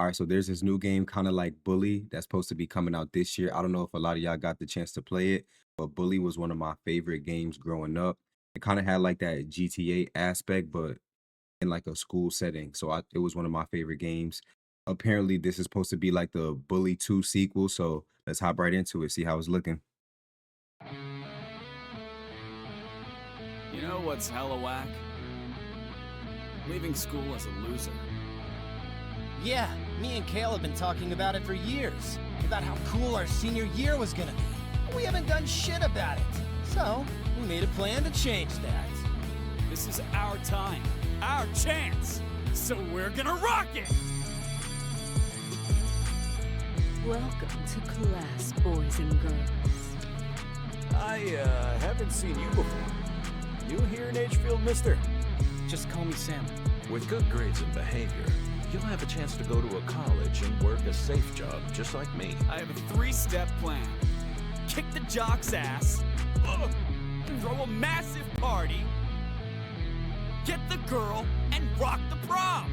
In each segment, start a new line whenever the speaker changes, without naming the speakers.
All right, so there's this new game, kind of like Bully, that's supposed to be coming out this year. I don't know if a lot of y'all got the chance to play it, but Bully was one of my favorite games growing up. It kind of had like that GTA aspect, but in like a school setting. So it was one of my favorite games. Apparently, this is supposed to be like the Bully 2 sequel. So let's hop right into it, see how it's looking.
You know what's hella whack? Leaving school as a loser.
Yeah, me and Kale have been talking about it for years. About how cool our senior year was gonna be. But we haven't done shit about it. So, we made a plan to change that.
This is our time, our chance. So we're gonna rock it!
Welcome to class, boys and girls.
I haven't seen you before. New here in Agefield, mister?
Just call me Sam.
With good grades and behavior, you'll have a chance to go to a college and work a safe job just like me.
I have a 3-step plan. Kick the jock's ass, throw a massive party, get the girl, and rock the prom!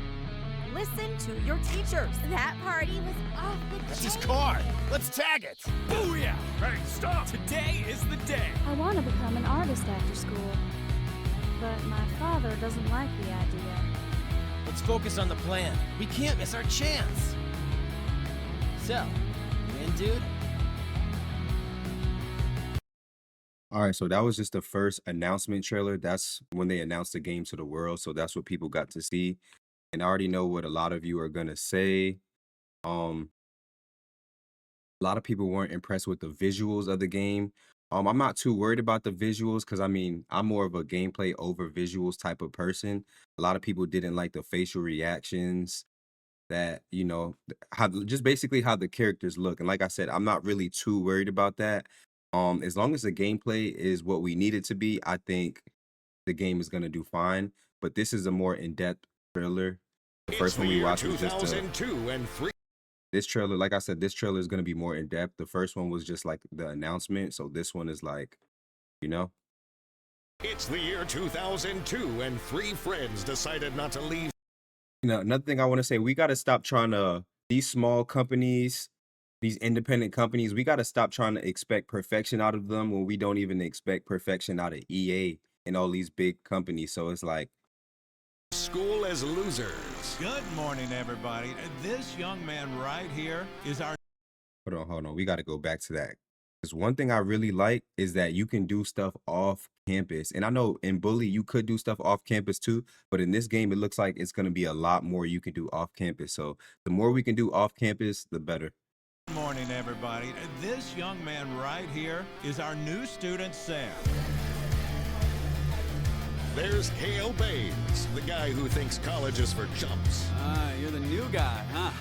Listen to your teachers. That party was off the
That's
chain.
his car. Let's tag it.
Booyah! Hey, stop! Today is the day!
I want to become an artist after school, but my father doesn't like the idea.
Let's focus on the plan. We can't miss our chance. So, you in, dude?
All right, so that was just the first announcement trailer. That's when they announced the game to the world. So that's what people got to see. And I already know what a lot of you are gonna say. Um, a lot of people weren't impressed with the visuals of the game. I'm not too worried about the visuals because I mean I'm more of a gameplay over visuals type of person. A lot of people didn't like the facial reactions that how just basically how the characters look. And like I said, I'm not really too worried about that. As long as the gameplay is what we need it to be, I think the game is gonna do fine. But this is a more in-depth trailer. The first one we watched was just this trailer. Like I said, this trailer is gonna be more in depth. The first one was just like the announcement. So this one is like, you know.
It's the year 2002, and 3 friends decided not to leave.
Another thing I want to say, we got to stop trying to, these small companies, these independent companies, we got to stop trying to expect perfection out of them when we don't even expect perfection out of EA and all these big companies. So it's like,
School as losers.
Good morning, everybody. This young man right here is our...
hold on. We got to go back to that. Because one thing I really like is that you can do stuff off campus. And I know in Bully, you could do stuff off campus too. But in this game, it looks like it's going to be a lot more you can do off campus. So the more we can do off campus, the better.
Good morning, everybody. This young man right here is our new student, Sam.
There's Hale Baines, the guy who thinks college is for chumps.
Ah, you're the new guy, huh?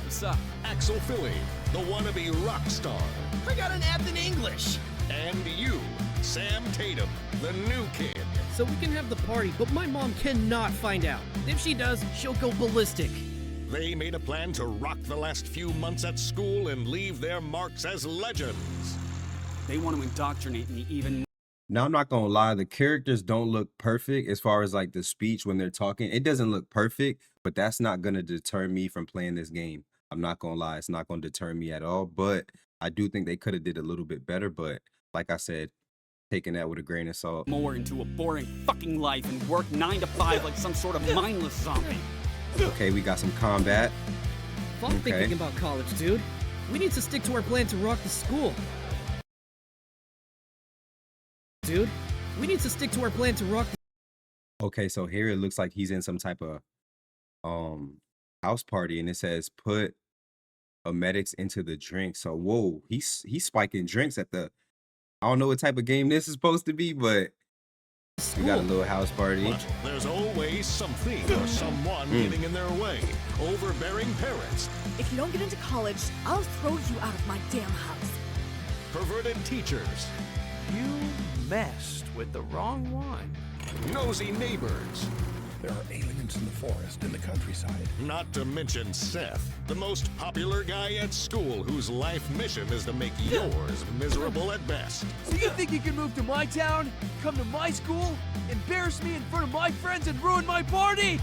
What's up?
Axel Philly, the wannabe rock star.
I got an F in English.
And you, Sam Tatum, the new kid.
So we can have the party, but my mom cannot find out. If she does, she'll go ballistic.
They made a plan to rock the last few months at school and leave their marks as legends.
They want to indoctrinate me even more.
Now, I'm not going to lie. The characters don't look perfect as far as like the speech when they're talking. It doesn't look perfect, but that's not going to deter me from playing this game. I'm not going to lie. It's not going to deter me at all. But I do think they could have did a little bit better. But like I said, taking that with a grain of salt.
More into a boring fucking life and work 9 to 5 like some sort of mindless zombie.
Okay, we got some combat.
Fuck thinking about college, dude. We need to stick to our plan to rock the school. Dude, we need to stick to our plan to rock the...
Okay, so here it looks like he's in some type of house party, and it says put medics into the drink. So whoa, he's spiking drinks at the... I don't know what type of game this is supposed to be, but we got a little house party.
But there's always something or someone getting in their way. Overbearing parents.
If you don't get into college, I'll throw you out of my damn house.
Perverted teachers.
You messed with the wrong one.
Nosy neighbors.
There are aliens in the forest, in the countryside.
Not to mention Seth, the most popular guy at school whose life mission is to make yours miserable at best.
So you think you can move to my town, come to my school, embarrass me in front of my friends and ruin my party?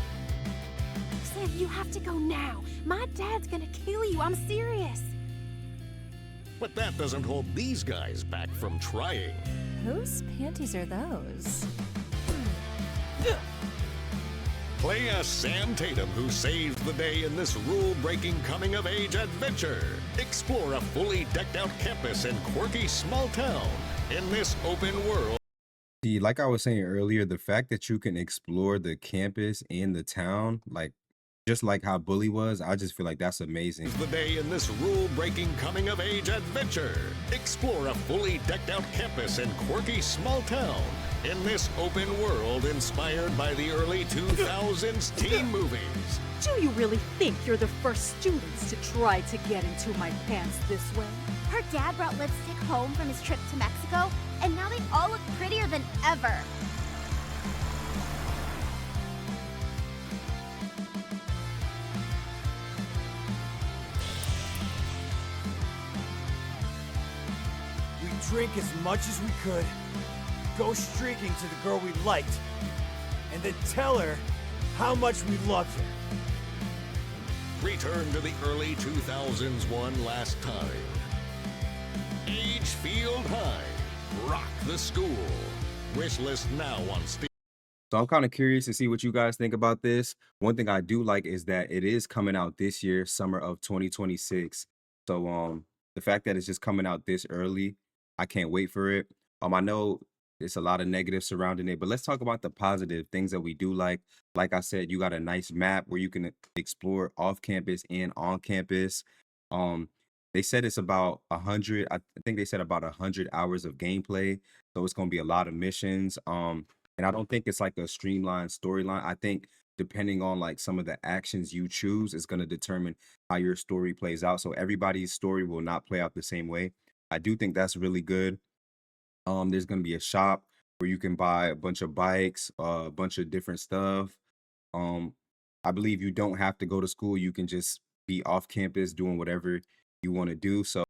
Sam, you have to go now. My dad's gonna kill you. I'm serious.
But that doesn't hold these guys back from trying.
Whose panties are those?
Play as Sam Tatum, who saves the day in this rule-breaking coming-of-age adventure. Explore a fully decked-out campus in quirky small town. In this open world,
See, like I was saying earlier, the fact that you can explore the campus and the town, like just like how Bully was, I just feel like that's amazing.
the day in this rule-breaking coming-of-age adventure. Explore a fully decked-out campus in quirky small town. In this open world inspired by the early 2000s teen movies.
Do you really think you're the first students to try to get into my pants this way?
Her dad brought lipstick home from his trip to Mexico, and now they all look prettier than ever.
We drink as much as we could, go streaking to the girl we liked, and then tell her how much we loved her.
Return to the early 2000s one last time. Agefield High. Rock the school. Wish list now on Steam.
So I'm kind of curious to see what you guys think about this. One thing I do like is that it is coming out this year, summer of 2026. So the fact that it's just coming out this early, I can't wait for it. I know there's a lot of negatives surrounding it, but let's talk about the positive things that we do like. Like I said, you got a nice map where you can explore off campus and on campus. Um, they said it's about 100. I think they said about 100 hours of gameplay. So it's going to be a lot of missions. And I don't think it's like a streamlined storyline. I think depending on like some of the actions you choose is going to determine how your story plays out. So everybody's story will not play out the same way. I do think that's really good. There's going to be a shop where you can buy a bunch of bikes, a bunch of different stuff. Um, I believe you don't have to go to school. You can just be off campus doing whatever you want to do. So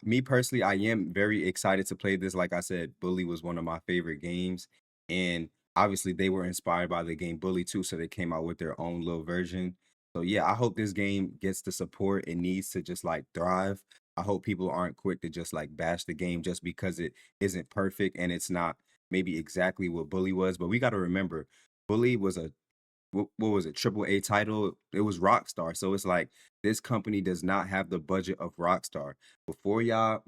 me personally, I am very excited to play this. Like I said, Bully was one of my favorite games, and obviously they were inspired by the game Bully too, so they came out with their own little version. So yeah, I hope this game gets the support it needs to just like thrive. I hope people aren't quick to just like bash the game just because it isn't perfect and it's not maybe exactly what Bully was. But we got to remember, Bully was a what was it, triple A title? It was Rockstar. So it's like this company does not have the budget of Rockstar. Before y'all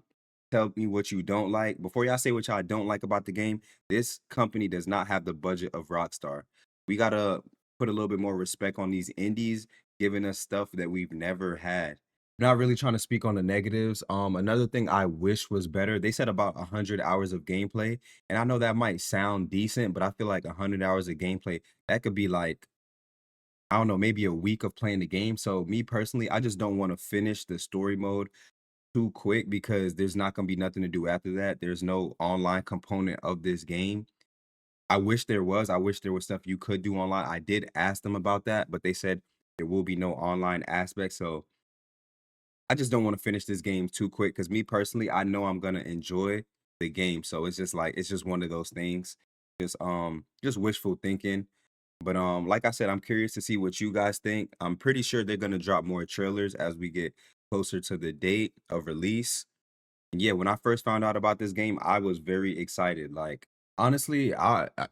tell me what you don't like, before y'all say what y'all don't like about the game, this company does not have the budget of Rockstar. We gotta put a little bit more respect on these indies, giving us stuff that we've never had. Not really trying to speak on the negatives. Another thing I wish was better. They said about 100 hours of gameplay, and I know that might sound decent, but I feel like 100 hours of gameplay that could be like I don't know, maybe a week of playing the game. So me personally, I just don't want to finish the story mode too quick because there's not gonna be nothing to do after that. There's no online component of this game. I wish there was. I wish there was stuff you could do online. I did ask them about that, but they said there will be no online aspect. So I just don't want to finish this game too quick because me personally, I know I'm gonna enjoy the game. So it's just like it's just one of those things. Just wishful thinking. But like I said, I'm curious to see what you guys think. I'm pretty sure they're gonna drop more trailers as we get closer to the date of release. And yeah, when I first found out about this game, I was very excited. Like honestly,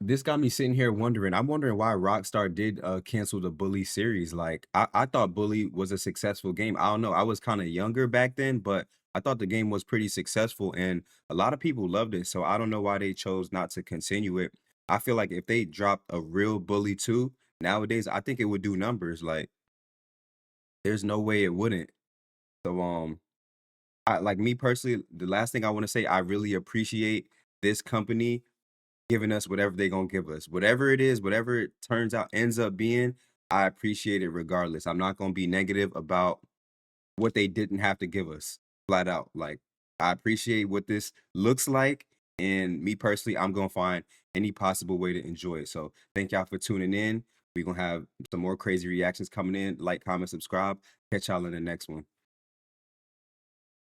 this got me sitting here wondering. I'm wondering why Rockstar did cancel the Bully series. Like I thought Bully was a successful game. I don't know. I was kind of younger back then, but I thought the game was pretty successful and a lot of people loved it. So I don't know why they chose not to continue it. I feel like if they dropped a real Bully 2 nowadays, I think it would do numbers. Like there's no way it wouldn't. So I like me personally, the last thing I want to say, I really appreciate this company giving us whatever they're gonna give us. Whatever it is, whatever it turns out ends up being, I appreciate it regardless. I'm not gonna be negative about what they didn't have to give us flat out. Like I appreciate what this looks like. And me personally, I'm gonna find any possible way to enjoy it. So thank y'all for tuning in. We're gonna have some more crazy reactions coming in. Like, comment, subscribe. Catch y'all in the next one.